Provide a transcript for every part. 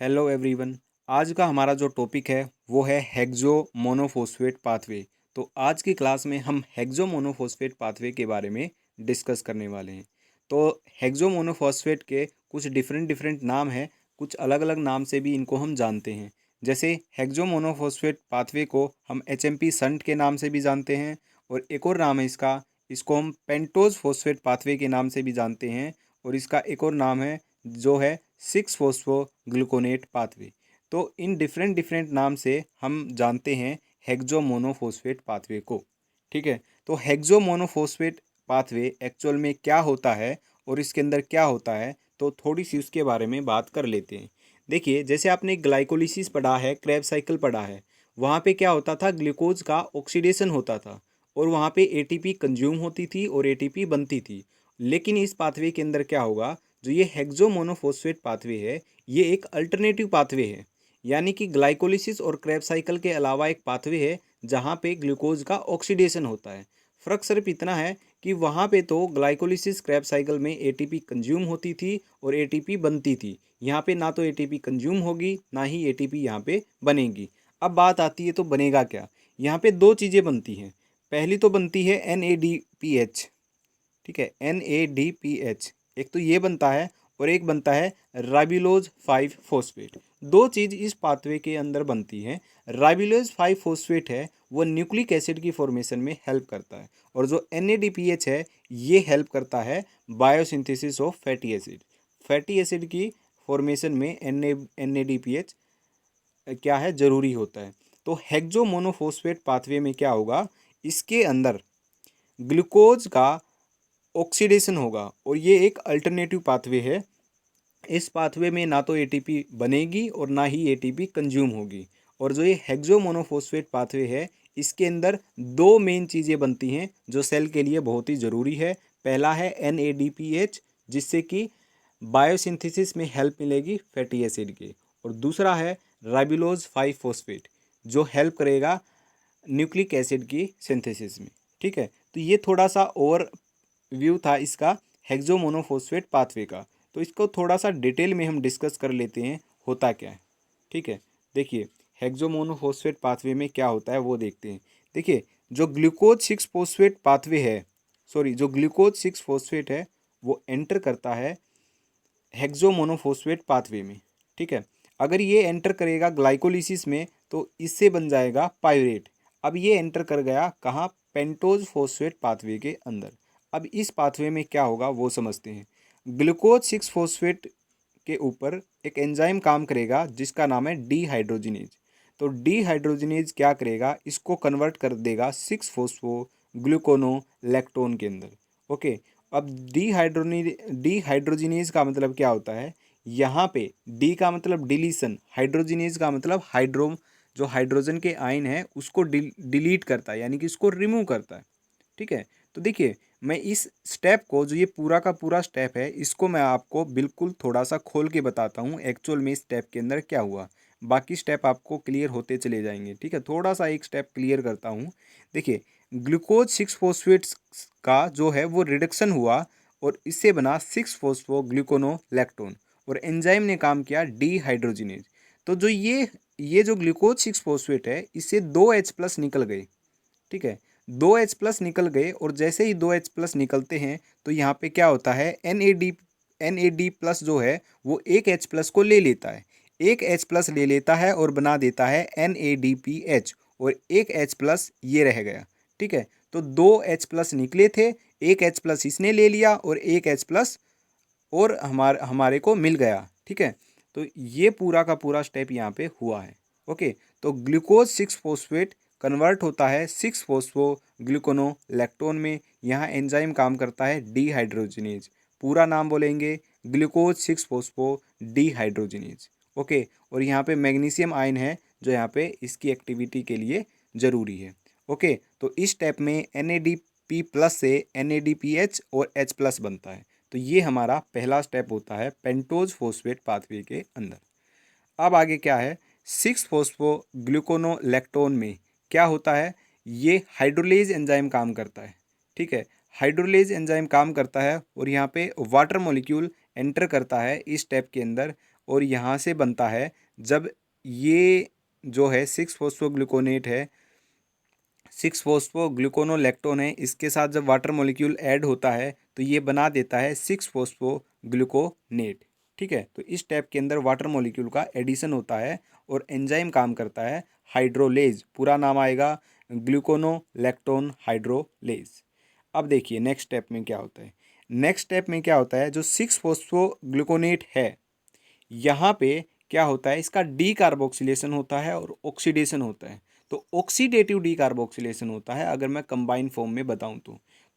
Hello everyone. आज का हमारा जो टॉपिक है वो है हेक्सो मोनोफॉस्फेट पाथवे। तो आज की क्लास में हम हेक्सो मोनोफॉस्फेट पाथवे के बारे में डिस्कस करने वाले हैं। तो हेक्सो मोनोफॉस्फेट के कुछ डिफरेंट डिफरेंट नाम हैं, कुछ अलग अलग नाम से भी इनको हम जानते हैं। जैसे हेक्सो मोनोफॉस्फेट पाथवे को हम एचएमपी संट के नाम से भी जानते हैं, और एक और नाम है इसको हम पेंटोज फॉस्फेट पाथवे के नाम से भी जानते हैं, और इसका एक और नाम है जो है 6-फॉस्फोग्लूकोनेट पाथवे। तो इन डिफरेंट डिफरेंट नाम से हम जानते हैं हेक्सो मोनोफॉस्फेट पाथवे को। ठीक है, तो हेक्सो मोनोफॉस्फेट पाथवे एक्चुअल में क्या होता है और इसके अंदर क्या होता है, तो थोड़ी सी उसके बारे में बात कर लेते हैं। देखिए, जैसे आपने ग्लाइकोलिसिस पढ़ा है, क्रेब साइकिल पढ़ा है, वहाँ पे क्या होता था, ग्लूकोज का ऑक्सीडेशन होता था और वहाँ पे एटीपी कंज्यूम होती थी और एटीपी बनती थी। लेकिन इस पाथवे के अंदर क्या होगा, जो ये हेक्सो मोनोफॉस्फेट पाथवे है, ये एक अल्टरनेटिव पाथवे है। यानी कि ग्लाइकोलिसिस और क्रेब साइकिल के अलावा एक पाथवे है जहाँ पे ग्लूकोज का ऑक्सीडेशन होता है। फ़र्क सिर्फ इतना है कि वहाँ पे तो ग्लाइकोलिसिस क्रेब साइकिल में एटीपी कंज्यूम होती थी और एटीपी बनती थी। यहाँ पे ना तो एटीपी कंज्यूम होगी, ना ही एटीपी यहाँ पे बनेगी। अब बात आती है तो बनेगा क्या। यहाँ पे दो चीज़ें बनती हैं। पहली तो बनती है NADPH। ठीक है, NADPH एक तो ये बनता है, और एक बनता है राइबुलोज 5 फॉस्फेट। दो चीज़ इस पाथवे के अंदर बनती हैं। राइबुलोज 5 फॉस्फेट है वो न्यूक्लिक एसिड की फॉर्मेशन में हेल्प करता है, और जो NADPH है ये हेल्प करता है biosynthesis of fatty acid. Fatty acid की फॉर्मेशन में NADPH क्या है, ज़रूरी होता है। तो हेक्सो मोनोफॉस्फेट पाथवे में क्या होगा, इसके अंदर ग्लूकोज का ऑक्सीडेशन होगा, और ये एक अल्टरनेटिव पाथवे है। इस पाथवे में ना तो एटीपी बनेगी और ना ही एटीपी कंज्यूम होगी। और जो ये हेक्सो मोनोफॉस्फेट पाथवे है, इसके अंदर दो मेन चीज़ें बनती हैं जो सेल के लिए बहुत ही ज़रूरी है। पहला है NADPH, जिससे कि बायोसिंथेसिस में हेल्प मिलेगी फैटी एसिड के, और दूसरा है राइबुलोज 5 फॉस्फेट, जो हेल्प करेगा न्यूक्लिक एसिड की सिंथेसिस में। ठीक है, तो ये थोड़ा सा और व्यू था इसका हेक्सो मोनोफॉस्फेट पाथवे का। तो इसको थोड़ा सा डिटेल में हम डिस्कस कर लेते हैं होता क्या है। ठीक है, देखिए हेक्सो मोनोफॉस्फेट पाथवे में क्या होता है वो देखते हैं। देखिए, जो ग्लूकोज 6 फॉस्फेट पाथवे है, सॉरी, जो ग्लूकोज 6 फॉस्फेट है वो एंटर करता है हेक्सो मोनोफॉस्फेट पाथवे में। ठीक है, अगर ये एंटर करेगा ग्लाइकोलिसिस में तो इससे बन जाएगा पायरेट। अब ये एंटर कर गया कहाँ, पेंटोज फॉस्फेट पाथवे के अंदर। अब इस पाथवे में क्या होगा वो समझते हैं। ग्लूकोज 6 फॉस्फेट के ऊपर एक एंजाइम काम करेगा जिसका नाम है डीहाइड्रोजिनेज। तो डीहाइड्रोजिनेज क्या करेगा, इसको कन्वर्ट कर देगा 6 फॉस्फो ग्लूकोनोलैक्टोन के अंदर। ओके, अब डीहाइड्रोजिनेज का मतलब क्या होता है, यहाँ पे डी का मतलब डिलीशन, हाइड्रोजिनेज का मतलब जो हाइड्रोजन के आयन है उसको डिलीट करता है, यानी कि इसको रिमूव करता है। ठीक है, तो देखिए, मैं इस स्टेप को, जो ये पूरा का पूरा स्टेप है, इसको मैं आपको बिल्कुल थोड़ा सा खोल के बताता हूँ एक्चुअल में इस स्टेप के अंदर क्या हुआ। बाकी स्टेप आपको क्लियर होते चले जाएंगे। ठीक है, थोड़ा सा एक स्टेप क्लियर करता हूँ। देखिए, ग्लूकोज 6 फॉस्फेट्स का जो है वो रिडक्शन हुआ, और इससे बना 6 फॉस्फोग्लूकोनोलैक्टोन, और एंजाइम ने काम किया डीहाइड्रोजिनेज। तो जो ये जो ग्लूकोज 6 फॉस्फेट है, इससे 2H+ निकल गए। ठीक है, 2H+ निकल गए, और जैसे ही 2H+ निकलते हैं तो यहाँ पे क्या होता है, NAD+ जो है वो एक H+ को ले लेता है। एक H+ ले लेता है और बना देता है NADPH, और एक H+ ये रह गया। ठीक है, तो 2H+ निकले थे, एक H+ इसने ले लिया और एक H+ और हमारे को मिल गया। ठीक है, तो ये पूरा का पूरा स्टेप यहाँ पे हुआ है। ओके, तो ग्लूकोज 6 फॉस्फेट कन्वर्ट होता है 6 फॉस्फोग्लूकोनोलैक्टोन में। यहाँ एंजाइम काम करता है डीहाइड्रोजिनेज। पूरा नाम बोलेंगे, ग्लूकोज 6 फॉस्फो डीहाइड्रोजिनेज। ओके, और यहाँ पे मैग्नीशियम आयन है जो यहाँ पे इसकी एक्टिविटी के लिए ज़रूरी है। ओके, तो इस स्टेप में NADP+ से NADPH और H+ बनता है। तो ये हमारा पहला स्टेप होता है पेंटोज फॉस्फेट पाथवे के अंदर। अब आगे क्या है, 6 फॉस्फोग्लूकोनोलैक्टोन में क्या होता है, ये हाइड्रोलेज एंजाइम काम करता है। ठीक है, हाइड्रोलेज एंजाइम काम करता है, और यहाँ पे वाटर मॉलिक्यूल एंटर करता है इस स्टेप के अंदर, और यहाँ से बनता है जब ये जो है 6-फॉस्फोग्लूकोनेट है, 6-फॉस्फोग्लूकोनोलेक्टोन है, इसके साथ जब वाटर मॉलिक्यूल ऐड होता है तो ये बना देता है 6-फॉस्फोग्लूकोनेट। ठीक है, तो इस स्टेप के अंदर वाटर मॉलिक्यूल का एडिशन होता है और एंजाइम काम करता है हाइड्रोलेज, पूरा नाम आएगा ग्लूकोनोलेक्टोन हाइड्रोलेज। अब देखिए नेक्स्ट स्टेप में क्या होता है। नेक्स्ट स्टेप में क्या होता है, जो 6-फॉस्फोग्लूकोनेट है यहाँ पे क्या होता है, इसका डी कार्बोक्सिलेशन होता है और ऑक्सीडेशन होता है। तो ऑक्सीडेटिव डी कार्बोक्सिलेशन होता है अगर मैं कंबाइन फॉर्म में बताऊं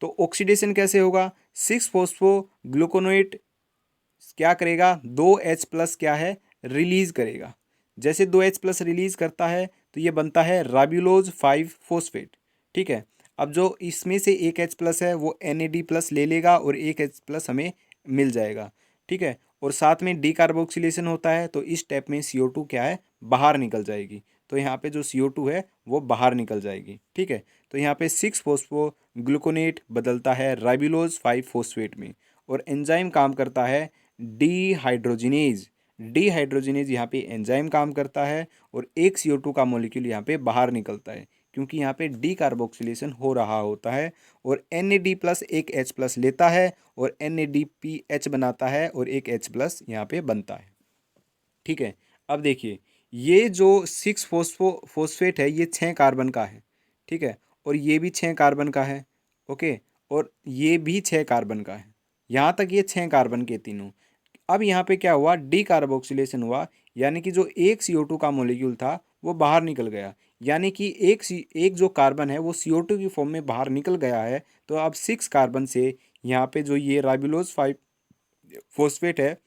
तो ऑक्सीडेशन कैसे होगा, 6-फॉस्फोग्लूकोनेट क्या करेगा, 2H+ क्या है रिलीज करेगा। जैसे 2H+ रिलीज करता है तो ये बनता है राब्यूलोज 5-फॉस्फेट। ठीक है, अब जो इसमें से एक H+ है वो NAD+ ले लेगा और एक H+ हमें मिल जाएगा। ठीक है, और साथ में डी कार्बोक्सिलेशन होता है तो इस स्टेप में CO2 क्या है बाहर निकल जाएगी। तो यहाँ पे जो CO2 है वो बाहर निकल जाएगी। ठीक है, तो यहाँ पे 6-फॉस्फोग्लूकोनेट बदलता है राइबुलोज 5-फॉस्फेट में और एंजाइम काम करता है डीहाइड्रोजिनेज। डीहाइड्रोजिनेज यहाँ पे एंजाइम काम करता है और एक CO2 का मॉलिक्यूल यहाँ पे बाहर निकलता है क्योंकि यहाँ पे डी कार्बोक्सिलेशन हो रहा होता है और NAD+ एक H+ लेता है और NADPH बनाता है और एक H+ यहाँ पे बनता है। ठीक है, अब देखिए ये जो 6-फॉस्फेट है ये 6 कार्बन का है। ठीक है, और ये भी 6 कार्बन का है। ओके, और ये भी 6 कार्बन का है। यहाँ तक ये 6 कार्बन के तीनों। अब यहाँ पे क्या हुआ, डी कार्बोक्सिलेशन हुआ, यानी कि जो एक CO2 का मॉलिक्यूल था वो बाहर निकल गया, यानी कि एक जो कार्बन है वो CO2 की फॉर्म में बाहर निकल गया है। तो अब 6 कार्बन से यहाँ पे जो ये राइबुलोज 5-फॉस्फेट है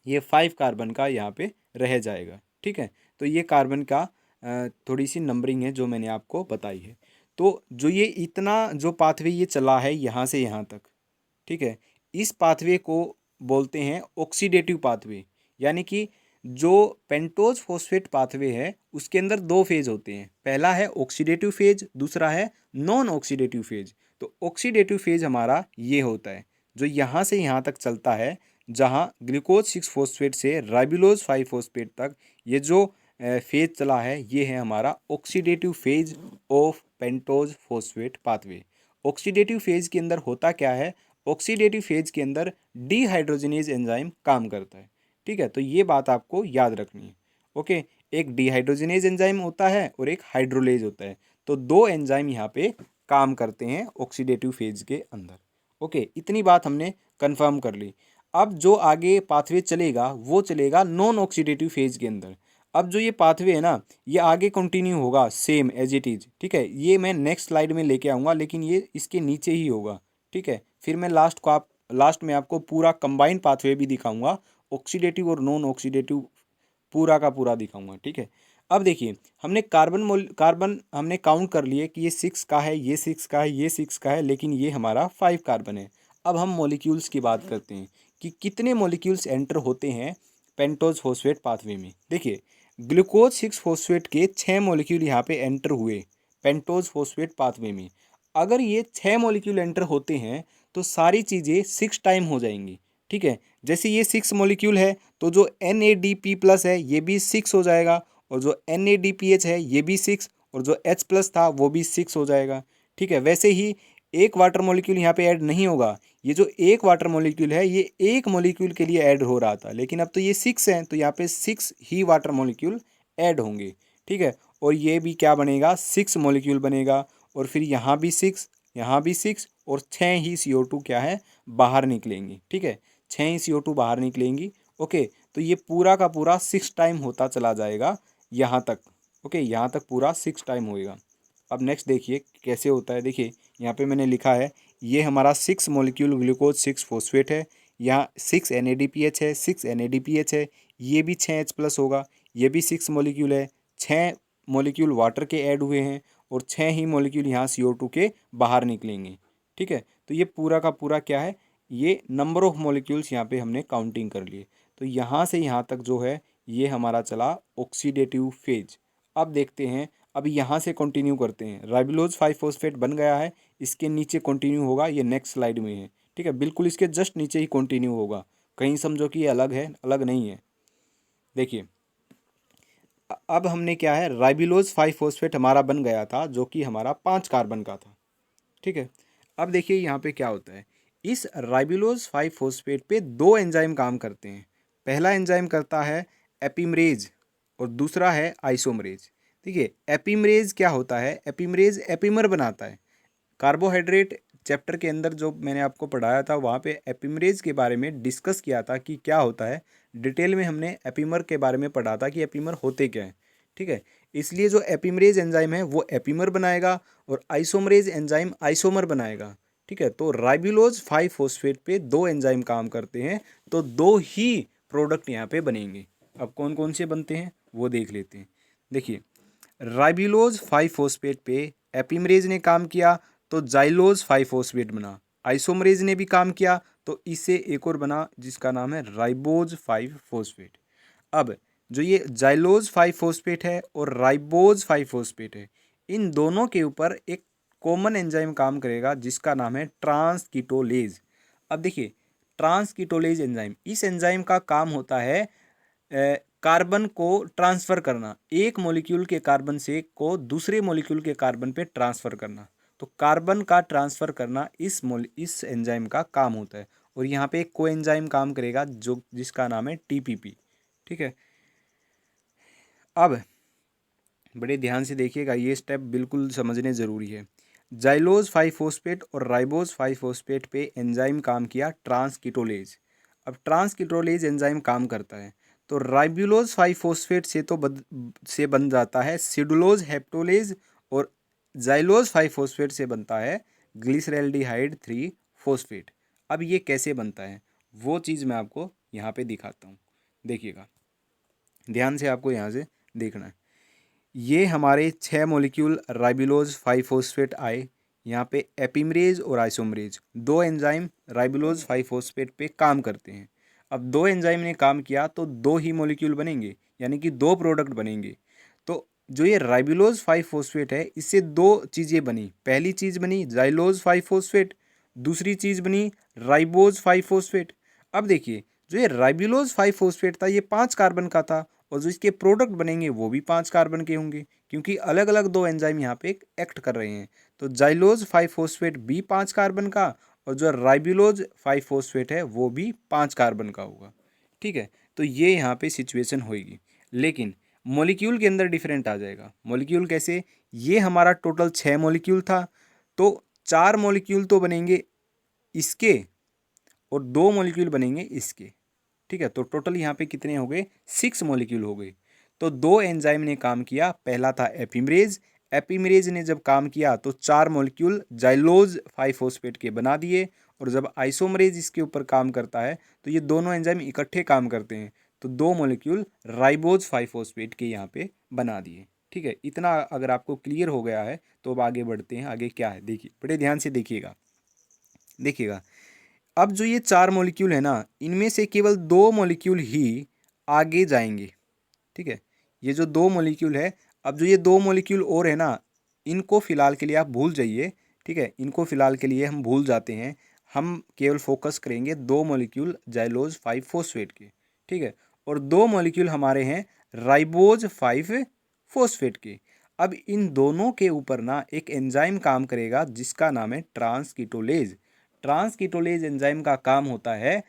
ये 5 कार्बन का यहाँ पे रह जाएगा। ठीक है, तो ये कार्बन का थोड़ी सी नंबरिंग है जो मैंने आपको बताई है। तो जो ये इतना जो पाथवे ये चला है यहाँ से यहाँ तक, ठीक है, इस पाथवे को बोलते हैं ऑक्सीडेटिव पाथवे। यानी कि जो पेंटोज फॉस्फेट पाथवे है उसके अंदर दो फेज होते हैं, पहला है ऑक्सीडेटिव फेज, दूसरा है नॉन ऑक्सीडेटिव फेज। तो ऑक्सीडेटिव फेज हमारा ये होता है जो यहाँ से यहाँ तक चलता है, जहाँ ग्लूकोज 6-फॉस्फेट से राइबुलोज 5-फॉस्फेट तक ये जो फेज चला है ये है हमारा oxidative phase of pentose phosphate pathway. Oxidative phase के अंदर होता क्या है, ऑक्सीडेटिव फेज के अंदर डीहाइड्रोजनेज एंजाइम काम करता है। ठीक है, तो ये बात आपको याद रखनी है। ओके, एक डीहाइड्रोजनेज एंजाइम होता है और एक हाइड्रोलेज होता है। तो दो एंजाइम यहाँ पे काम करते हैं ऑक्सीडेटिव फेज के अंदर। ओके, इतनी बात हमने कंफर्म कर ली। अब जो आगे पाथवे चलेगा वो चलेगा नॉन ऑक्सीडेटिव फेज के अंदर। अब जो ये पाथवे है ना ये आगे कंटिन्यू होगा सेम एज इट इज़। ठीक है, ये मैं नेक्स्ट स्लाइड में लेके आऊँगा लेकिन ये इसके नीचे ही होगा। ठीक है, फिर मैं लास्ट में आपको पूरा कंबाइंड पाथवे भी दिखाऊंगा, ऑक्सीडेटिव और नॉन ऑक्सीडेटिव पूरा का पूरा दिखाऊंगा। ठीक है, अब देखिए हमने कार्बन हमने काउंट कर लिए कि ये 6 का है, ये 6 का है, ये 6 का है, लेकिन ये हमारा 5 कार्बन है। अब हम मॉलिक्यूल्स की बात करते हैं कि कितने मॉलिक्यूल्स एंटर होते हैं पेंटोज फॉस्फेट पाथवे में। देखिए ग्लूकोज 6-फॉस्फेट के 6 मॉलिक्यूल यहाँ पे एंटर हुए पेंटोज फॉस्फेट पाथवे में। अगर ये 6 मॉलिक्यूल एंटर होते हैं तो सारी चीज़ें 6 टाइम हो जाएंगी। ठीक है, जैसे ये 6 मॉलिक्यूल है तो जो NADP+ है ये भी 6 हो जाएगा और जो NADPH है ये भी 6 और जो H+ था वो भी 6 हो जाएगा। ठीक है, वैसे ही एक वाटर मॉलिक्यूल यहाँ पे ऐड नहीं होगा। ये जो एक वाटर मॉलिक्यूल है ये एक मॉलिक्यूल के लिए ऐड हो रहा था, लेकिन अब तो ये 6 हैं तो यहाँ पे 6 ही वाटर मॉलिक्यूल ऐड होंगे। ठीक है, और ये भी क्या बनेगा, 6 मॉलिक्यूल बनेगा और फिर यहाँ भी 6, यहाँ भी 6 और 6 ही CO2 क्या है बाहर निकलेंगी। ठीक है, 6 ही CO2 बाहर निकलेंगी। ओके, तो ये पूरा का पूरा 6 टाइम होता चला जाएगा यहाँ तक। ओके, यहाँ तक पूरा 6 टाइम होएगा। अब नेक्स्ट देखिए कैसे होता है। देखिए यहाँ पे मैंने लिखा है ये हमारा 6 मॉलिक्यूल ग्लूकोज 6-फॉस्फेट है, यहाँ 6 NADPH है, 6 NADPH है, ये भी 6 H+ होगा, ये भी 6 मॉलिक्यूल है, 6 मॉलिक्यूल वाटर के ऐड हुए हैं और 6 ही मॉलिक्यूल यहाँ CO2 के बाहर निकलेंगे। ठीक है, तो ये पूरा का पूरा क्या है, ये नंबर ऑफ मॉलिक्यूल्स यहाँ पे हमने काउंटिंग कर लिए। तो यहाँ से यहाँ तक जो है ये हमारा चला ऑक्सीडेटिव फेज। अब देखते हैं, अब यहाँ से कंटिन्यू करते हैं। राइबुलोज 5-फॉस्फेट बन गया है, इसके नीचे कंटिन्यू होगा, ये नेक्स्ट स्लाइड में है। ठीक है, बिल्कुल इसके जस्ट नीचे ही कंटिन्यू होगा, कहीं समझो कि ये अलग है, अलग नहीं है। देखिए अब हमने क्या है, राइबिलोज 5 फॉस्फेट हमारा बन गया था जो कि हमारा 5 कार्बन का था। ठीक है, अब देखिए यहाँ पे क्या होता है, इस राइबिलोज 5 फॉस्फेट पे दो एंजाइम काम करते हैं। पहला एंजाइम करता है एपिमरेज और दूसरा है आइसोमरेज। ठीक है, एपिमरेज क्या होता है, एपिमरेज एपिमर बनाता है। कार्बोहाइड्रेट चैप्टर के अंदर जो मैंने आपको पढ़ाया था वहाँ पे एपिमरेज के बारे में डिस्कस किया था कि क्या होता है। डिटेल में हमने एपिमर के बारे में पढ़ा था कि एपिमर होते क्या हैं। ठीक है, इसलिए जो एपिमरेज एंजाइम है वो एपिमर बनाएगा और आइसोमरेज एंजाइम आइसोमर बनाएगा। ठीक है, तो राइबुलोज 5 फॉस्फेट पे दो एंजाइम काम करते हैं, तो दो ही प्रोडक्ट यहाँ पे बनेंगे। अब कौन कौन से बनते हैं वो देख लेते हैं। देखिए, राइबुलोज 5 फॉस्फेट पे एपिमरेज ने काम किया तो जाइलोज 5 फॉस्फेट बना। आइसोमरेज ने भी काम किया तो इससे एक और बना जिसका नाम है राइबोज 5 फॉस्फेट। अब जो ये जाइलोज 5 फॉस्फेट है और राइबोज 5 फॉस्फेट है, इन दोनों के ऊपर एक कॉमन एंजाइम काम करेगा जिसका नाम है ट्रांसकीटोलेज। अब देखिए, ट्रांसकीटोलेज एंजाइम, इस एंजाइम का काम होता है कार्बन को ट्रांसफ़र करना, एक मॉलिक्यूल के कार्बन से को दूसरे मॉलिक्यूल के कार्बन पे ट्रांसफ़र करना। तो कार्बन का ट्रांसफ़र करना इस एंजाइम का काम होता है। और यहाँ पे एक को एंजाइम काम करेगा जो जिसका नाम है टीपीपी। ठीक है, अब बड़े ध्यान से देखिएगा, ये स्टेप बिल्कुल समझने ज़रूरी है। जाइलोज 5 फॉस्फेट और राइबोज 5 फॉस्फेट पे एंजाइम काम किया ट्रांसकीटोलेज। अब ट्रांसकीटोलेज एंजाइम काम करता है तो राइबुलोज 5 फॉस्फेट से बन जाता है सिडुलोज हेप्टोलेज और जाइलोज 5 फॉस्फेट से बनता है ग्लिसरैल्डिहाइड 3 फॉस्फेट। अब ये कैसे बनता है वो चीज़ मैं आपको यहाँ पे दिखाता हूँ। देखिएगा, ध्यान से आपको यहाँ से देखना है। ये हमारे 6 मॉलिक्यूल राइबुलोज 5 फॉस्फेट आए। यहाँ पे एपिमरेज और आइसोमरेज दो एंजाइम राइबुलोज 5 फॉस्फेट पे काम करते हैं। अब दो एंजाइम ने काम किया तो दो ही मॉलिक्यूल बनेंगे, यानी कि दो प्रोडक्ट बनेंगे। तो जो ये राइबुलोज 5 फॉस्फेट है इससे दो चीज़ें बनी। पहली चीज़ बनी जाइलोज 5 फॉस्फेट, दूसरी चीज़ बनी राइबोज 5 फॉस्फेट। अब देखिए, जो ये राइबुलोज 5 फॉस्फेट था ये 5 कार्बन का था और जो इसके प्रोडक्ट बनेंगे वो भी 5 कार्बन के होंगे, क्योंकि अलग अलग दो एंजाइम यहाँ पे एक्ट कर रहे हैं। तो जाइलोज 5 फॉस्फेट भी 5 कार्बन का और जो राइबुलोज 5 फॉस्फेट है वो भी 5 कार्बन का होगा। ठीक है, तो ये यहाँ पे सिचुएशन होगी। लेकिन मॉलिक्यूल के अंदर डिफरेंट आ जाएगा। मॉलिक्यूल कैसे, ये हमारा टोटल 6 मॉलिक्यूल था तो 4 मॉलिक्यूल तो बनेंगे इसके और 2 मॉलिक्यूल बनेंगे इसके। ठीक है, तो टोटल यहाँ पे कितने हो गए, 6 मॉलिक्यूल हो गए। तो दो एंजाइम ने काम किया, पहला था एपिमरेज। एपिमरेज ने जब काम किया तो 4 मॉलिक्यूल जाइलोज 5 फॉस्फेट के बना दिए। और जब आइसोमरेज इसके ऊपर काम करता है तो ये दोनों एंजाइम इकट्ठे काम करते हैं तो दो मॉलिक्यूल राइबोज 5 फॉस्फेट के यहाँ पे बना दिए। ठीक है, इतना अगर आपको क्लियर हो गया है तो अब आगे बढ़ते हैं। आगे क्या है देखिए, बड़े ध्यान से देखिएगा। देखिएगा, अब जो ये 4 मॉलिक्यूल है ना, इनमें से केवल 2 मॉलिक्यूल ही आगे जाएंगे। ठीक है, ये जो 2 मॉलिक्यूल है, अब जो ये 2 मॉलिक्यूल और है ना, इनको फ़िलहाल के लिए आप भूल जाइए। ठीक है, इनको फ़िलहाल के लिए हम भूल जाते हैं। हम केवल फोकस करेंगे 2 मॉलिक्यूल जाइलोज 5 फॉस्फेट के। ठीक है, और 2 मॉलिक्यूल हमारे हैं राइबोज 5 फॉस्फेट के। अब इन दोनों के ऊपर ना एक एंजाइम काम करेगा जिसका नाम है ट्रांसकीटोलेज। ट्रांसकीटोलेज एंजाइम का काम होता है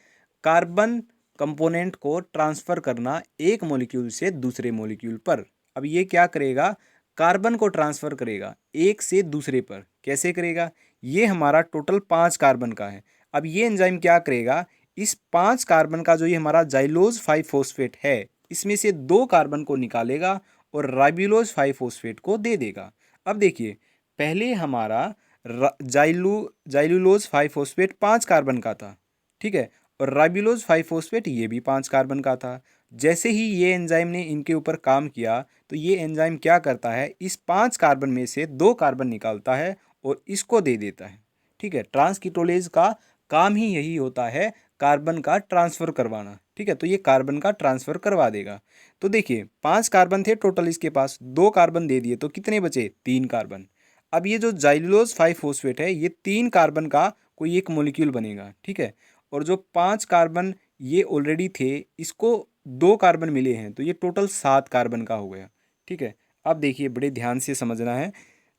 कार्बन कंपोनेंट को ट्रांसफ़र करना एक मॉलिक्यूल से दूसरे मॉलिक्यूल पर। अब ये क्या करेगा, कार्बन को ट्रांसफ़र करेगा एक से दूसरे पर। कैसे करेगा, ये हमारा टोटल 5 कार्बन का है। अब ये एंजाइम क्या करेगा, इस 5 कार्बन का जो ये हमारा जाइलोज 5 फॉस्फेट है इसमें से 2 कार्बन को निकालेगा और राइबुलोज 5 फॉस्फेट को दे देगा। अब देखिए, पहले हमारा जाइलुलोज 5 फॉस्फेट 5 कार्बन का था। ठीक है, और राइबुलोज 5 फॉस्फेट ये भी 5 कार्बन का था। जैसे ही ये एंजाइम ने इनके ऊपर काम किया तो ये एंजाइम क्या करता है, इस 5 कार्बन में से 2 कार्बन निकालता है और इसको दे देता है। ठीक है, ट्रांसकीटोलेज का काम ही यही होता है, कार्बन का ट्रांसफ़र करवाना। ठीक है, तो ये कार्बन का ट्रांसफ़र करवा देगा। तो देखिए, 5 कार्बन थे टोटल इसके पास, 2 कार्बन दे दिए तो कितने बचे, 3 कार्बन। अब ये जो जाइलुलोज 5 फॉस्फेट है ये 3 कार्बन का कोई एक मॉलिक्यूल बनेगा। ठीक है, और जो 5 कार्बन ये ऑलरेडी थे इसको 2 कार्बन मिले हैं, तो ये टोटल 7 कार्बन का हो गया। ठीक है, अब देखिए बड़े ध्यान से समझना है।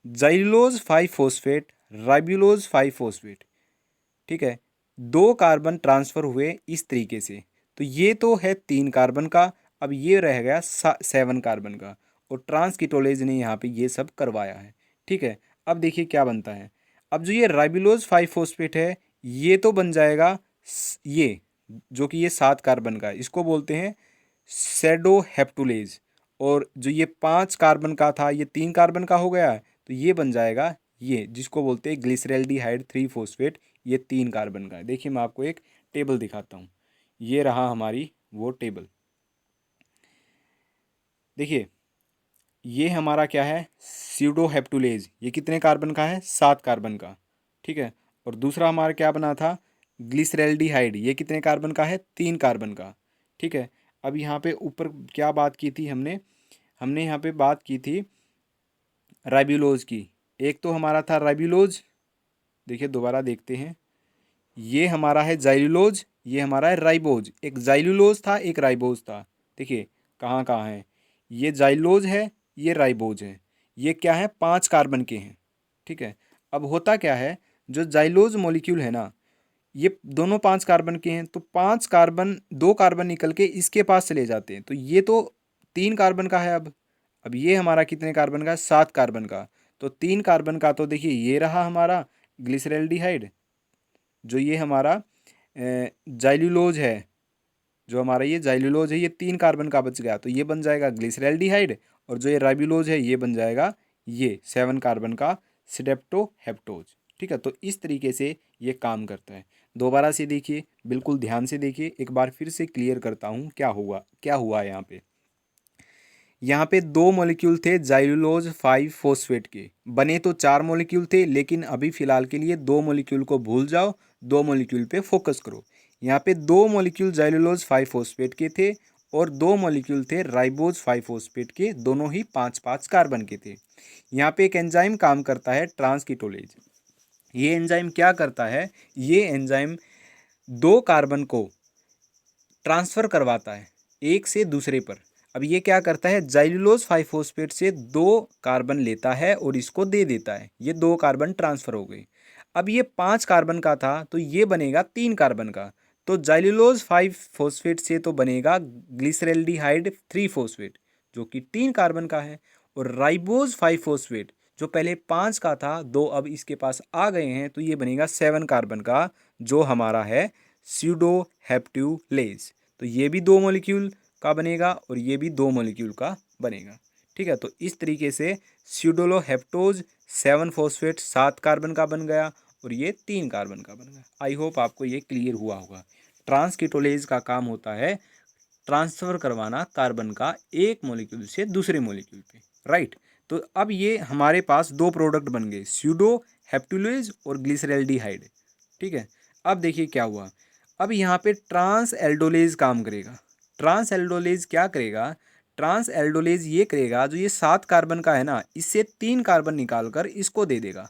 Xylose 5 phosphate, ribulose 5 phosphate. ठीक है, 2 कार्बन ट्रांसफ़र हुए इस तरीके से। तो ये तो है 3 कार्बन का, अब ये रह गया 7 कार्बन का, और ट्रांसकीटोलेज ने यहाँ पे ये सब करवाया है। ठीक है, अब देखिए क्या बनता है। अब जो ये राइबुलोज 5 फॉस्फेट है, ये तो बन जाएगा ये जो कि ये 7 कार्बन का है, इसको बोलते हैं सेडोहेप्टुलेज। और जो ये 5 कार्बन का था, ये 3 कार्बन का हो गया, तो ये बन जाएगा ये, जिसको बोलते हैं ग्लिसरैल्डिहाइड 3 फॉस्फेट। ये 3 कार्बन का है। देखिए मैं आपको एक टेबल दिखाता हूँ, ये रहा हमारी वो टेबल। देखिए ये हमारा क्या है, स्यूडोहेप्टुलेज, ये कितने कार्बन का है, 7 कार्बन का। ठीक है, और दूसरा हमारा क्या बना था, ग्लिसरैल्डिहाइड, ये कितने कार्बन का है, 3 कार्बन का। ठीक है, अब यहाँ पे ऊपर क्या बात की थी हमने, हमने यहाँ पे बात की थी राइबुलोज की। एक तो हमारा था राइबुलोज, देखिए दोबारा देखते हैं, ये हमारा है जाइलुलोज, ये हमारा है राइबोज। एक जाइलुलोज था, एक राइबोज था। देखिए कहाँ कहाँ है, ये जाइलोज है, ये राइबोज है। ये क्या है, 5 कार्बन के हैं। ठीक है, अब होता क्या है, जो जाइलोज मॉलिक्यूल है ना, ये दोनों 5 कार्बन के हैं, तो 5 कार्बन, 2 कार्बन निकल के इसके पास चले जाते हैं, तो ये तो 3 कार्बन का है। अब ये हमारा कितने कार्बन का है, 7 कार्बन का। तो 3 कार्बन का तो देखिए ये रहा हमारा ग्लिसरैल्डिहाइड, जो ये हमारा जाइलुलोज है, जो हमारा ये जाइलुलोज है, ये 3 कार्बन का बच गया, तो ये बन जाएगा ग्लिसरैल्डिहाइड। और जो ये राइबुलोज है, ये बन जाएगा ये 7 कार्बन का स्टेप्टोहेप्टोज। ठीक है, तो इस तरीके से ये काम करता है। दोबारा से देखिए, बिल्कुल ध्यान से देखिए, एक बार फिर से क्लियर करता हूँ क्या हुआ यहाँ पे। यहाँ पे 2 मॉलिक्यूल थे जाइलुलोज 5 फॉस्फेट के, बने तो 4 मॉलिक्यूल थे, लेकिन अभी फ़िलहाल के लिए 2 मॉलिक्यूल को भूल जाओ, 2 मॉलिक्यूल पे फोकस करो। यहाँ पे 2 मॉलिक्यूल जाइलुलोज 5 फॉस्फेट के थे, और 2 मॉलिक्यूल थे राइबोज 5 फॉस्फेट के, दोनों ही 5-5 कार्बन के थे। यहाँ पे एक एंजाइम काम करता है ट्रांसकीटोलेज। ये एंजाइम क्या करता है, ये एंजाइम 2 कार्बन को ट्रांसफ़र करवाता है एक से दूसरे पर। अब ये क्या करता है, जाइलुलोज 5 फॉस्फेट से 2 कार्बन लेता है और इसको दे देता है, ये 2 कार्बन ट्रांसफ़र हो गए। अब ये 5 कार्बन का था, तो ये बनेगा 3 कार्बन का। तो जाइलुलोज 5 फॉस्फेट से तो बनेगा ग्लिसरैल्डिहाइड 3 फॉस्फेट, जो कि 3 कार्बन का है। और राइबोज 5 फॉस्फेट जो पहले 5 का था, 2 अब इसके पास आ गए हैं, तो ये बनेगा 7 कार्बन का, जो हमारा है स्यूडोहेप्टुलेज। तो ये भी 2 मॉलिक्यूल का बनेगा और ये भी 2 मॉलिक्यूल का बनेगा। ठीक है, तो इस तरीके से स्यूडोलोहेप्टोज 7 फॉस्फेट 7 कार्बन का बन गया, और ये 3 कार्बन का बन गया। आई होप आपको ये क्लियर हुआ होगा। ट्रांसकीटोलेज का काम होता है ट्रांसफ़र करवाना कार्बन का एक मॉलिक्यूल से दूसरे मॉलिक्यूल पे, राइट। तो अब ये हमारे पास 2 प्रोडक्ट बन गए, स्यूडोहेप्टुलेज और ग्लिसरैल्डिहाइड। ठीक है, अब देखिए क्या हुआ। अब यहाँ पे ट्रांस एल्डोलेज काम करेगा। ट्रांस एल्डोलेज क्या करेगा, ट्रांस एल्डोलेज ये करेगा, जो ये 7 कार्बन का है ना, इससे 3 कार्बन निकाल कर इसको दे देगा।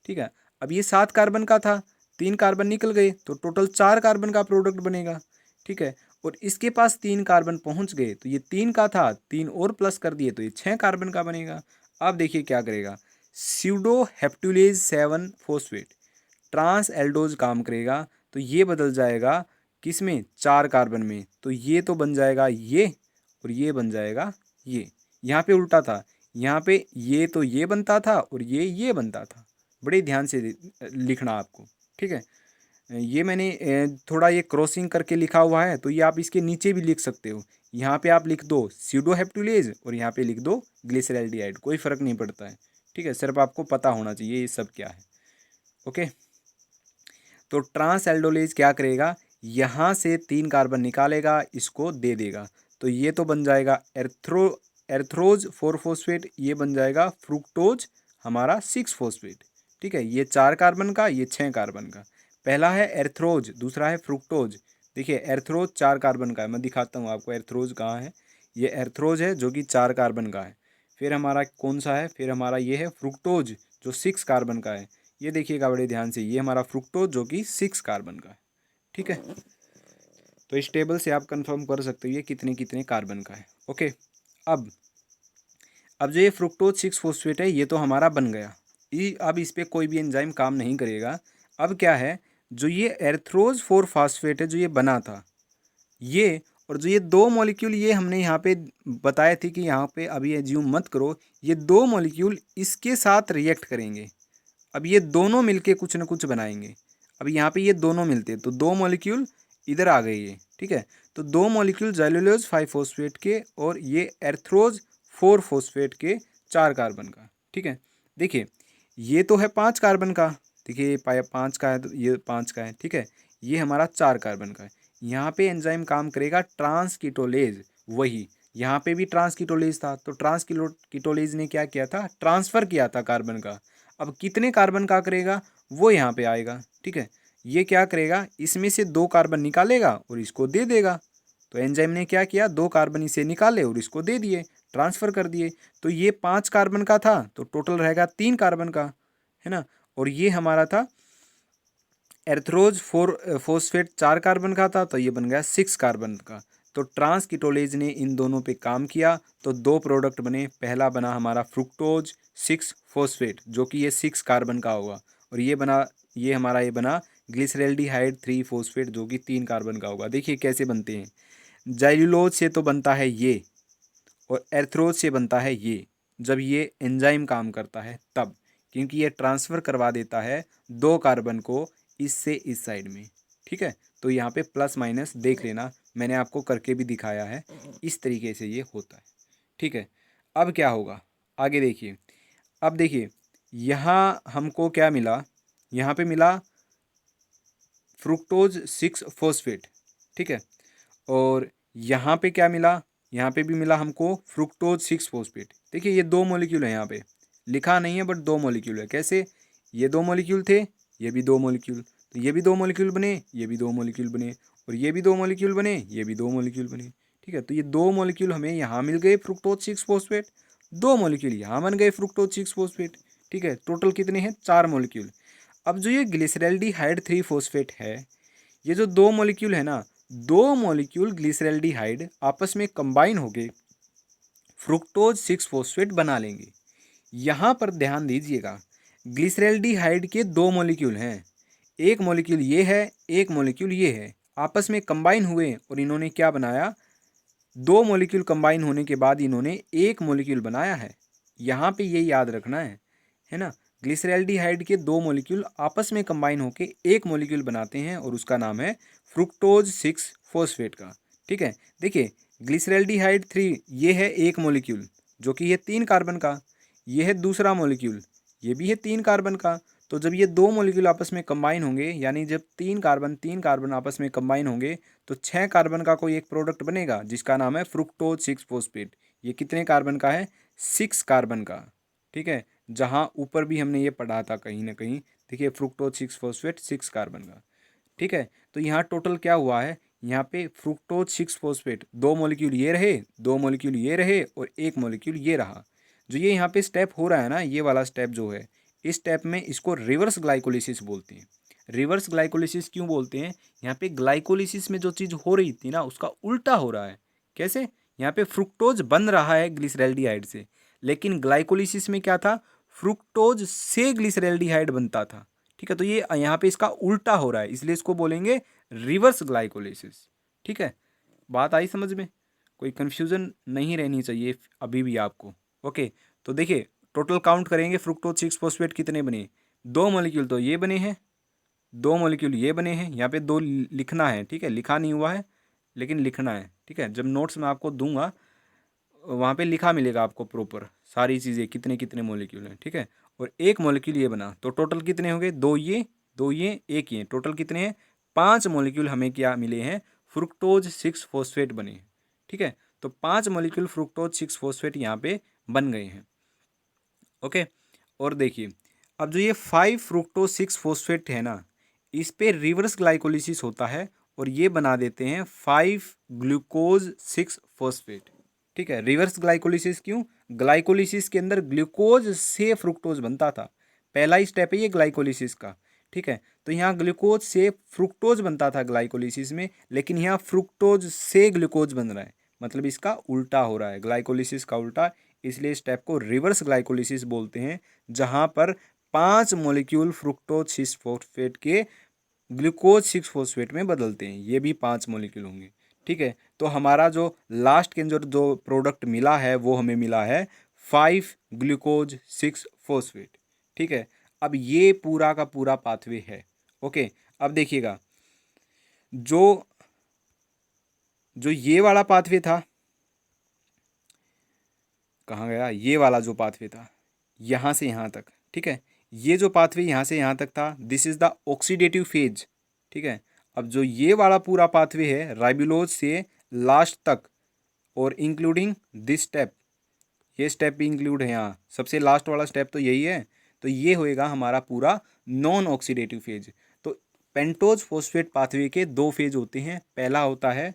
ठीक है, अब ये 7 कार्बन का था, 3 कार्बन निकल गए, तो टोटल 4 कार्बन का प्रोडक्ट बनेगा। ठीक है, और इसके पास 3 कार्बन पहुंच गए, तो ये 3 का था, 3 और प्लस कर दिए, तो ये 6 कार्बन का बनेगा। अब देखिए क्या करेगा, स्यूडोहेप्टुलेज 7 फॉस्फेट ट्रांस एल्डोज काम करेगा, तो ये बदल जाएगा किस में, 4 कार्बन में। तो ये तो बन जाएगा ये, और ये बन जाएगा ये। यहाँ पे उल्टा था, यहाँ पे ये तो ये बनता था और ये बनता था। बड़े ध्यान से लिखना आपको। ठीक है, ये मैंने थोड़ा ये क्रॉसिंग करके लिखा हुआ है, तो ये आप इसके नीचे भी लिख सकते हो। यहाँ पे आप लिख दो स्यूडोहेप्टुलेज और यहाँ पे लिख दो ग्लिसरैल्डिहाइड, कोई फ़र्क नहीं पड़ता है। ठीक है, सिर्फ आपको पता होना चाहिए ये सब क्या है। ओके, तो ट्रांस एल्डोलेज क्या करेगा, यहाँ से 3 कार्बन निकालेगा, इसको दे देगा, तो ये तो बन जाएगा एर्थ्रोज 4 फॉस्फेट, ये बन जाएगा फ्रुक्टोज हमारा 6 फॉस्फेट। ठीक है, ये 4 कार्बन का, ये 6 कार्बन का। पहला है एर्थ्रोज, दूसरा है फ्रुक्टोज। देखिए एर्थ्रोज 4 कार्बन का है, मैं दिखाता हूँ आपको एर्थ्रोज कहाँ है। ये एर्थ्रोज है जो कि 4 कार्बन का है। फिर हमारा कौन सा है, फिर हमारा ये है फ्रुक्टोज जो 6 कार्बन का है। ये देखिएगा बड़े ध्यान से, ये हमारा फ्रुक्टोज जो कि 6 कार्बन का है। ठीक है, तो इस टेबल से आप कंफर्म कर सकते हो ये कितने कितने कार्बन का है। ओके, अब जो ये फ्रुक्टोज 6 फॉस्फेट है ये तो हमारा बन गया। अब इस पर कोई भी एंजाइम काम नहीं करेगा। अब क्या है, जो ये एर्थ्रोज 4 फॉस्फेट है जो ये बना था ये, और जो ये दो मॉलिक्यूल ये हमने यहाँ पे बताए थे कि यहाँ पे अभी एज्यूम मत करो, ये दो मॉलिक्यूल इसके साथ रिएक्ट करेंगे। अब ये दोनों मिलके कुछ ना कुछ बनाएंगे। अब यहाँ पे ये दोनों मिलते हैं तो दो मॉलिक्यूल इधर आ गए ये, ठीक है। तो दो मॉलिक्यूल जेलुलोज 5 फॉस्फेट के और ये एर्थ्रोज 4 फॉस्फेट के 4 कार्बन का, ठीक है। देखिए ये तो है 5 कार्बन का, देखिए ये 5 का है तो ये 5 का है, ठीक है। ये हमारा 4 कार्बन का है। यहाँ पे एंजाइम काम करेगा ट्रांसकीटोलेज, वही यहाँ पे भी ट्रांसकीटोलेज था तो ट्रांसकीटोलेज ने क्या किया था, ट्रांसफ़र किया था कार्बन का। अब कितने कार्बन का करेगा वो यहाँ पे आएगा, ठीक है। ये क्या करेगा, इसमें से 2 कार्बन निकालेगा और इसको दे देगा। तो एंजाइम ने क्या किया, 2 कार्बन इसे निकाले और इसको दे दिए, ट्रांसफ़र कर दिए। तो ये 5 कार्बन का था तो टोटल रहेगा 3 कार्बन का, है ना। और ये हमारा था एर्थ्रोज 4 फॉस्फेट 4 कार्बन का था तो ये बन गया 6 कार्बन का। तो ट्रांसकीटोलेज ने इन दोनों पे काम किया तो दो प्रोडक्ट बने। पहला बना हमारा फ्रुक्टोज 6 फॉस्फेट जो कि ये 6 कार्बन का होगा, और ये बना, ये हमारा ये बना ग्लिसरैल्डिहाइड 3 फॉस्फेट जो कि 3 कार्बन का होगा। देखिए कैसे बनते हैं, जाइलुलोज से तो बनता है ये और एर्थ्रोज से बनता है ये, जब ये एंजाइम काम करता है तब, क्योंकि ये ट्रांसफ़र करवा देता है 2 कार्बन को इससे इस साइड में, ठीक है। तो यहाँ पे प्लस माइनस देख लेना, मैंने आपको करके भी दिखाया है, इस तरीके से ये होता है, ठीक है। अब क्या होगा आगे देखिए, अब देखिए यहाँ हमको क्या मिला, यहाँ पे मिला फ्रुक्टोज 6 फॉस्फेट, ठीक है। और यहाँ पे क्या मिला, यहाँ पे भी मिला हमको फ्रुक्टोज 6 फॉस्फेट। देखिए ये दो मॉलिक्यूल है, यहाँ पे लिखा नहीं है बट दो मॉलिक्यूल है। कैसे, ये दो मॉलिक्यूल थे, ये भी दो मॉलिक्यूल, तो ये भी दो मॉलिक्यूल बने, ये भी दो मॉलिक्यूल बने, और ये भी दो मॉलिक्यूल बने, ये भी दो मॉलिक्यूल बने, ठीक है। तो ये दो मॉलिक्यूल हमें यहाँ मिल गए फ्रुक्टोज 6 फॉस्फेट, दो मॉलिक्यूल यहाँ बन गए फ्रुक्टोज 6 फॉस्फेट, ठीक है। टोटल कितने हैं, 4 मॉलिक्यूल। अब जो ये ग्लिसरैल्डिहाइड 3 फॉस्फेट है, ये जो दो मॉलिक्यूल है ना, दो मॉलिक्यूल ग्लिसरैल्डिहाइड आपस में कंबाइन होके फ्रुक्टोज 6 फॉस्फेट बना लेंगे। यहाँ पर ध्यान दीजिएगा, ग्लिसरैल्डिहाइड के दो मॉलिक्यूल हैं, एक मॉलिक्यूल ये है, एक मॉलिक्यूल ये है, आपस में कंबाइन हुए और इन्होंने क्या बनाया, दो मॉलिक्यूल कंबाइन होने के बाद इन्होंने एक मॉलिक्यूल बनाया है। यहाँ पे ये याद रखना है ना। ग्लिसरैल्डिहाइड के दो मॉलिक्यूल आपस में कंबाइन होके एक मॉलिक्यूल बनाते हैं और उसका नाम है फ्रुक्टोज 6 फॉस्फेट का, ठीक है। देखिए ग्लिसरैल्डिहाइड 3 ये है एक मॉलिक्यूल जो कि ये 3 कार्बन का, ये है दूसरा मॉलिक्यूल, ये भी है 3 कार्बन का। तो जब ये दो मॉलिक्यूल आपस में कंबाइन होंगे, यानी जब 3 कार्बन आपस में कंबाइन होंगे तो 6 कार्बन का कोई एक प्रोडक्ट बनेगा जिसका नाम है फ्रुक्टोज 6 फॉस्फेट। ये कितने कार्बन का है, 6 कार्बन का, ठीक है। जहाँ ऊपर भी हमने ये पढ़ा था कहीं ना कहीं, देखिए फ्रुक्टोज 6 फॉस्फेट 6 कार्बन का, ठीक है। तो यहाँ टोटल क्या हुआ है, यहाँ पे फ्रुक्टोज 6 फॉस्फेट दो मॉलिक्यूल ये रहे, दो मॉलिक्यूल ये रहे और एक मॉलिक्यूल ये रहा। जो ये यहाँ पे स्टेप हो रहा है ना, ये वाला स्टेप जो है, इस स्टेप में इसको रिवर्स ग्लाइकोलिसिस बोलते हैं। रिवर्स ग्लाइकोलिसिस क्यों बोलते हैं, यहाँ पे ग्लाइकोलिसिस में जो चीज़ हो रही थी ना उसका उल्टा हो रहा है। कैसे, यहाँ पे फ्रुक्टोज बन रहा है ग्लिसरैल्डिहाइड से, लेकिन ग्लाइकोलिसिस में क्या था, फ्रुक्टोज से ग्लिसरैल्डिहाइड बनता था, ठीक है। तो ये यहाँ पे इसका उल्टा हो रहा है, इसलिए इसको बोलेंगे रिवर्स ग्लाइकोलिसिस, ठीक है। बात आई समझ में, कोई कन्फ्यूज़न नहीं रहनी चाहिए अभी भी आपको। ओके, तो देखिए टोटल काउंट करेंगे, फ्रुक्टोज 6 फॉस्फेट कितने बने, दो मॉलिक्यूल तो ये बने हैं, दो मॉलिक्यूल ये बने हैं, यहाँ पे दो लिखना है, ठीक है, लिखा नहीं हुआ है लेकिन लिखना है, ठीक है। जब नोट्स मैं आपको दूंगा वहाँ पे लिखा मिलेगा आपको प्रॉपर सारी चीज़ें कितने कितने मॉलिक्यूल हैं, ठीक है। और एक मॉलिक्यूल ये बना तो टोटल कितने हो गए, दो ये, दो ये, एक ये, टोटल कितने हैं, 5 मॉलिक्यूल हमें क्या मिले हैं, फ्रुक्टोज 6 फॉस्फेट बने हैं, ठीक है। तो 5 मॉलिक्यूल फ्रुक्टोज 6 फॉस्फेट यहाँ पे बन गए हैं। ओके, और देखिए अब जो ये 5 फ्रुक्टोज 6 फॉस्फेट है ना, इस पे रिवर्स ग्लाइकोलिसिस होता है और ये बना देते हैं 5 ग्लूकोज 6 फॉस्फेट, ठीक है। रिवर्स ग्लाइकोलिसिस क्यों, ग्लाइकोलिसिस के अंदर ग्लूकोज से फ्रुक्टोज बनता था, पहला ही स्टेप है ये ग्लाइकोलिसिस का, ठीक है। तो यहाँ ग्लूकोज से फ्रुक्टोज बनता था ग्लाइकोलिसिस में, लेकिन यहाँ फ्रुक्टोज से ग्लूकोज बन रहा है, मतलब इसका उल्टा हो रहा है, ग्लाइकोलिसिस का उल्टा। इसलिए स्टेप को रिवर्स ग्लाइकोलिसिस बोलते हैं, जहाँ पर 5 मॉलिक्यूल फ्रुक्टोज 6 फॉस्फेट के ग्लूकोज 6 फॉस्फेट में बदलते हैं, ये भी 5 मॉलिक्यूल होंगे। ठीक है। तो हमारा जो लास्ट के जो प्रोडक्ट मिला है वो हमें मिला है 5 ग्लूकोज 6 फॉस्फेट। ठीक है। अब ये पूरा का पूरा पाथवे है। ओके। अब देखिएगा, जो जो ये वाला पाथवे था, कहाँ गया, ये वाला जो पाथवे था यहाँ से यहाँ तक, ठीक है, ये जो पाथवे यहाँ से यहाँ तक था, this is the oxidative phase. ठीक है। अब जो ये वाला पूरा पाथवे है राइबोलोज से लास्ट तक, और इंक्लूडिंग दिस स्टेप, ये स्टेप भी इंक्लूड है यहाँ, सबसे लास्ट वाला स्टेप तो यही है। तो ये होएगा हमारा पूरा नॉन ऑक्सीडेटिव फेज। तो पेंटोज फॉस्फेट पाथवे के दो फेज होते हैं, पहला होता है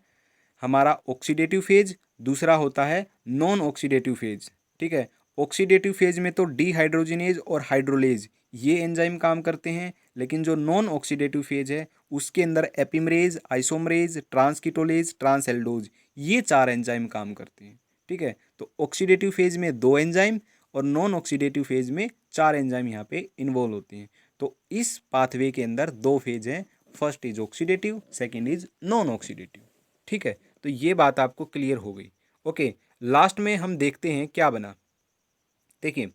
हमारा ऑक्सीडेटिव फेज, दूसरा होता है नॉन ऑक्सीडेटिव फेज। ठीक है। ऑक्सीडेटिव फेज में तो डीहाइड्रोजिनेज और हाइड्रोलेज ये एंजाइम काम करते हैं, लेकिन जो नॉन ऑक्सीडेटिव फेज है उसके अंदर एपिमरेज, आइसोमरेज, ट्रांसकीटोलेज, ट्रांसएल्डोज ये 4 एंजाइम काम करते हैं। ठीक है। तो ऑक्सीडेटिव फेज में 2 एंजाइम और नॉन ऑक्सीडेटिव फेज में 4 एंजाइम यहाँ पे इन्वॉल्व होते हैं। तो इस पाथवे के अंदर 2 फेज हैं, first is oxidative, second is non oxidative. ठीक है। तो ये बात आपको क्लियर हो गई। ओके। लास्ट में हम देखते हैं क्या बना। देखिए,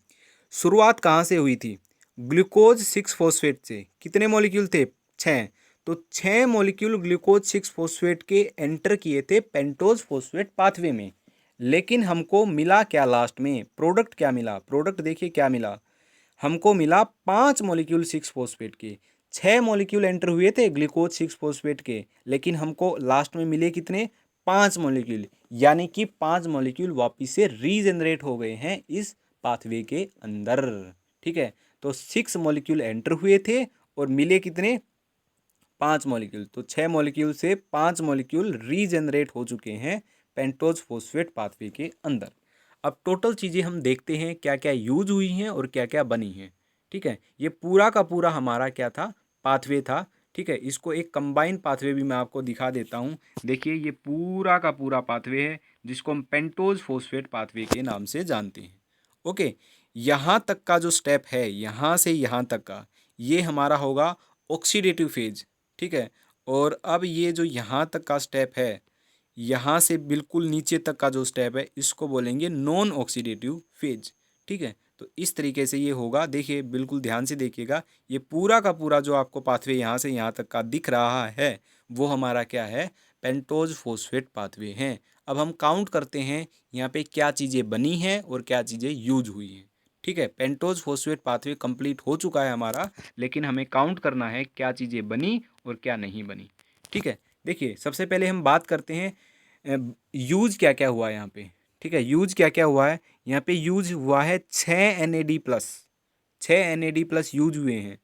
शुरुआत कहाँ से हुई थी, ग्लूकोज 6 फॉस्फेट से। कितने मॉलिक्यूल थे, 6। तो 6 मॉलिक्यूल ग्लूकोज 6 फॉस्फेट के एंटर किए थे पेंटोज फॉस्फेट पाथवे में, लेकिन हमको मिला क्या लास्ट में, प्रोडक्ट क्या मिला, प्रोडक्ट देखिए क्या मिला, हमको मिला 5 मॉलिक्यूल 6 फॉस्फेट के। 6 मॉलिक्यूल एंटर हुए थे ग्लूकोज 6 फॉस्फेट के, लेकिन हमको लास्ट में मिले कितने, 5 मॉलिक्यूल, यानी कि 5 मॉलिक्यूल वापिस से रीजनरेट हो गए हैं इस पाथवे के अंदर। ठीक है। तो 6 मॉलिक्यूल एंटर हुए थे और मिले कितने, 5 मॉलिक्यूल। तो 6 मॉलिक्यूल से 5 मॉलिक्यूल रीजनरेट हो चुके हैं पेंटोज फॉस्फेट पाथवे के अंदर। अब टोटल चीज़ें हम देखते हैं क्या क्या यूज हुई हैं और क्या क्या बनी हैं। ठीक है। ये पूरा का पूरा हमारा क्या था, पाथवे था। ठीक है। इसको एक कंबाइन पाथवे भी मैं आपको दिखा देता हूँ। देखिए, ये पूरा का पूरा पाथवे है जिसको हम पेंटोज फॉस्फेट पाथवे के नाम से जानते हैं। ओके। यहाँ तक का जो स्टेप है, यहाँ से यहाँ तक का, ये हमारा होगा ऑक्सीडेटिव फेज। ठीक है। और अब ये जो यहाँ तक का स्टेप है, यहाँ से बिल्कुल नीचे तक का जो स्टेप है, इसको बोलेंगे नॉन ऑक्सीडेटिव फेज। ठीक है। तो इस तरीके से ये होगा। देखिए, बिल्कुल ध्यान से देखिएगा, ये पूरा का पूरा जो आपको पाथवे यहाँ से यहाँ तक का दिख रहा है वो हमारा क्या है, पेंटोज फॉस्फेट पाथवे हैं। अब हम काउंट करते हैं यहाँ पे क्या चीज़ें बनी हैं और क्या चीज़ें यूज हुई हैं। ठीक है। पेंटोज फॉस्फेट पाथवे कंप्लीट हो चुका है हमारा, लेकिन हमें काउंट करना है क्या चीज़ें बनी और क्या नहीं बनी। ठीक है। देखिए, सबसे पहले हम बात करते हैं यूज क्या क्या हुआ है यहाँ पे। ठीक है। यूज क्या क्या हुआ है यहाँ पे, यूज हुआ है 6 NAD+, 6 NAD+ यूज हुए हैं,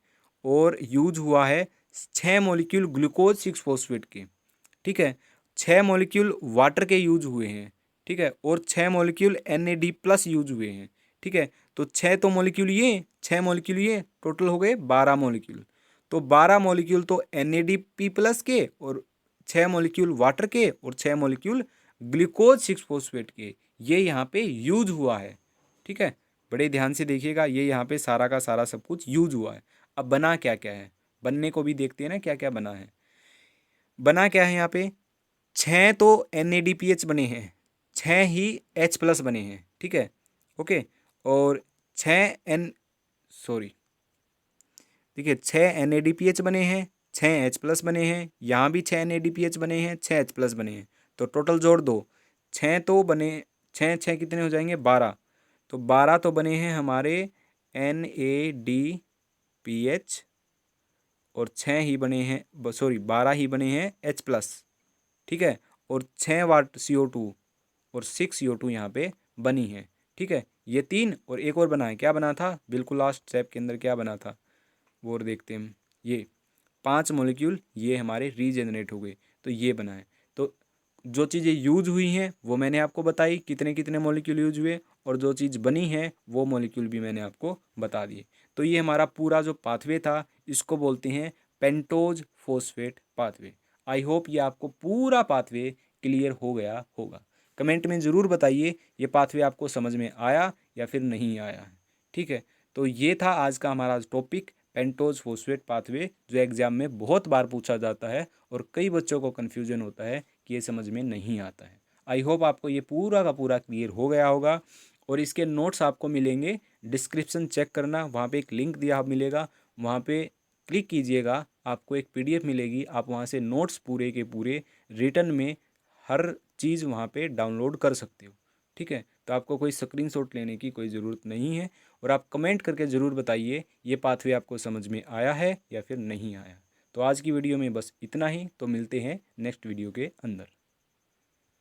और यूज हुआ है 6 मॉलिक्यूल ग्लूकोज 6 फॉस्फेट के। ठीक है। 6 मॉलिक्यूल वाटर के यूज हुए हैं। ठीक है। और 6 मॉलिक्यूल NAD+ यूज हुए हैं। ठीक है। तो 6 तो मॉलिक्यूल ये, 6 मॉलिक्यूल ये, टोटल हो गए 12 मॉलिक्यूल। तो 12 मॉलिक्यूल तो NAD+ के, और 6 मॉलिक्यूल वाटर के, और 6 मॉलिक्यूल ग्लूकोज 6 फॉस्फेट के, ये यहाँ पे यूज हुआ है। ठीक है। बड़े ध्यान से देखिएगा, ये यहाँ पे सारा का सारा सब कुछ यूज हुआ है। अब बना क्या क्या है, बनने को भी देखते हैं ना क्या क्या बना है। बना क्या है यहाँ पे, 6 तो NADPH बने हैं, 6 ही H+ बने हैं। ठीक है। ओके। और 6 एन सॉरी देखिए, 6 NADPH बने हैं, 6 H+ बने हैं, यहाँ भी 6 NADPH बने हैं, 6 H+ बने हैं। तो टोटल जोड़ दो, 6 तो बने, 6 6 कितने हो जाएंगे, 12। तो 12 तो बने हैं हमारे NADPH, और 6 ही बने हैं, सॉरी 12 ही बने हैं H+। ठीक है। और 6 वाट CO2 और 6 CO2 यहाँ पे बनी है। ठीक है। ये 3 और एक और बना है, क्या बना था, बिल्कुल लास्ट स्टेप के अंदर क्या बना था वो और देखते हैं हम। ये 5 मॉलिक्यूल ये हमारे रीजनरेट हो गए, तो ये बना है। तो जो चीज़ें यूज हुई हैं वो मैंने आपको बताई, कितने कितने मॉलिक्यूल यूज हुए, और जो चीज़ बनी है वो मॉलिक्यूल भी मैंने आपको बता दिए। तो ये हमारा पूरा जो पाथवे था इसको बोलते हैं pentose phosphate pathway. I hope ये आपको पूरा पाथवे क्लियर हो गया होगा। कमेंट में ज़रूर बताइए ये पाथवे आपको समझ में आया या फिर नहीं आया है। ठीक है, तो ये था आज का हमारा टॉपिक पेंटोज फॉस्फेट पाथवे, जो एग्ज़ाम में बहुत बार पूछा जाता है और कई बच्चों को कन्फ्यूजन होता है कि ये समझ में नहीं आता है। आई होप आपको ये पूरा का पूरा क्लियर हो गया होगा। और इसके नोट्स आपको मिलेंगे, डिस्क्रिप्शन चेक करना, वहाँ पे एक लिंक दिया मिलेगा, वहाँ पे क्लिक कीजिएगा, आपको एक पीडीएफ मिलेगी, आप वहाँ से नोट्स पूरे के पूरे रिटर्न में हर चीज़ वहाँ पे डाउनलोड कर सकते हो। ठीक है, तो आपको कोई स्क्रीनशॉट लेने की कोई ज़रूरत नहीं है। और आप कमेंट करके ज़रूर बताइए ये पाथवे आपको समझ में आया है या फिर नहीं आया। तो आज की वीडियो में बस इतना ही, तो मिलते हैं नेक्स्ट वीडियो के अंदर।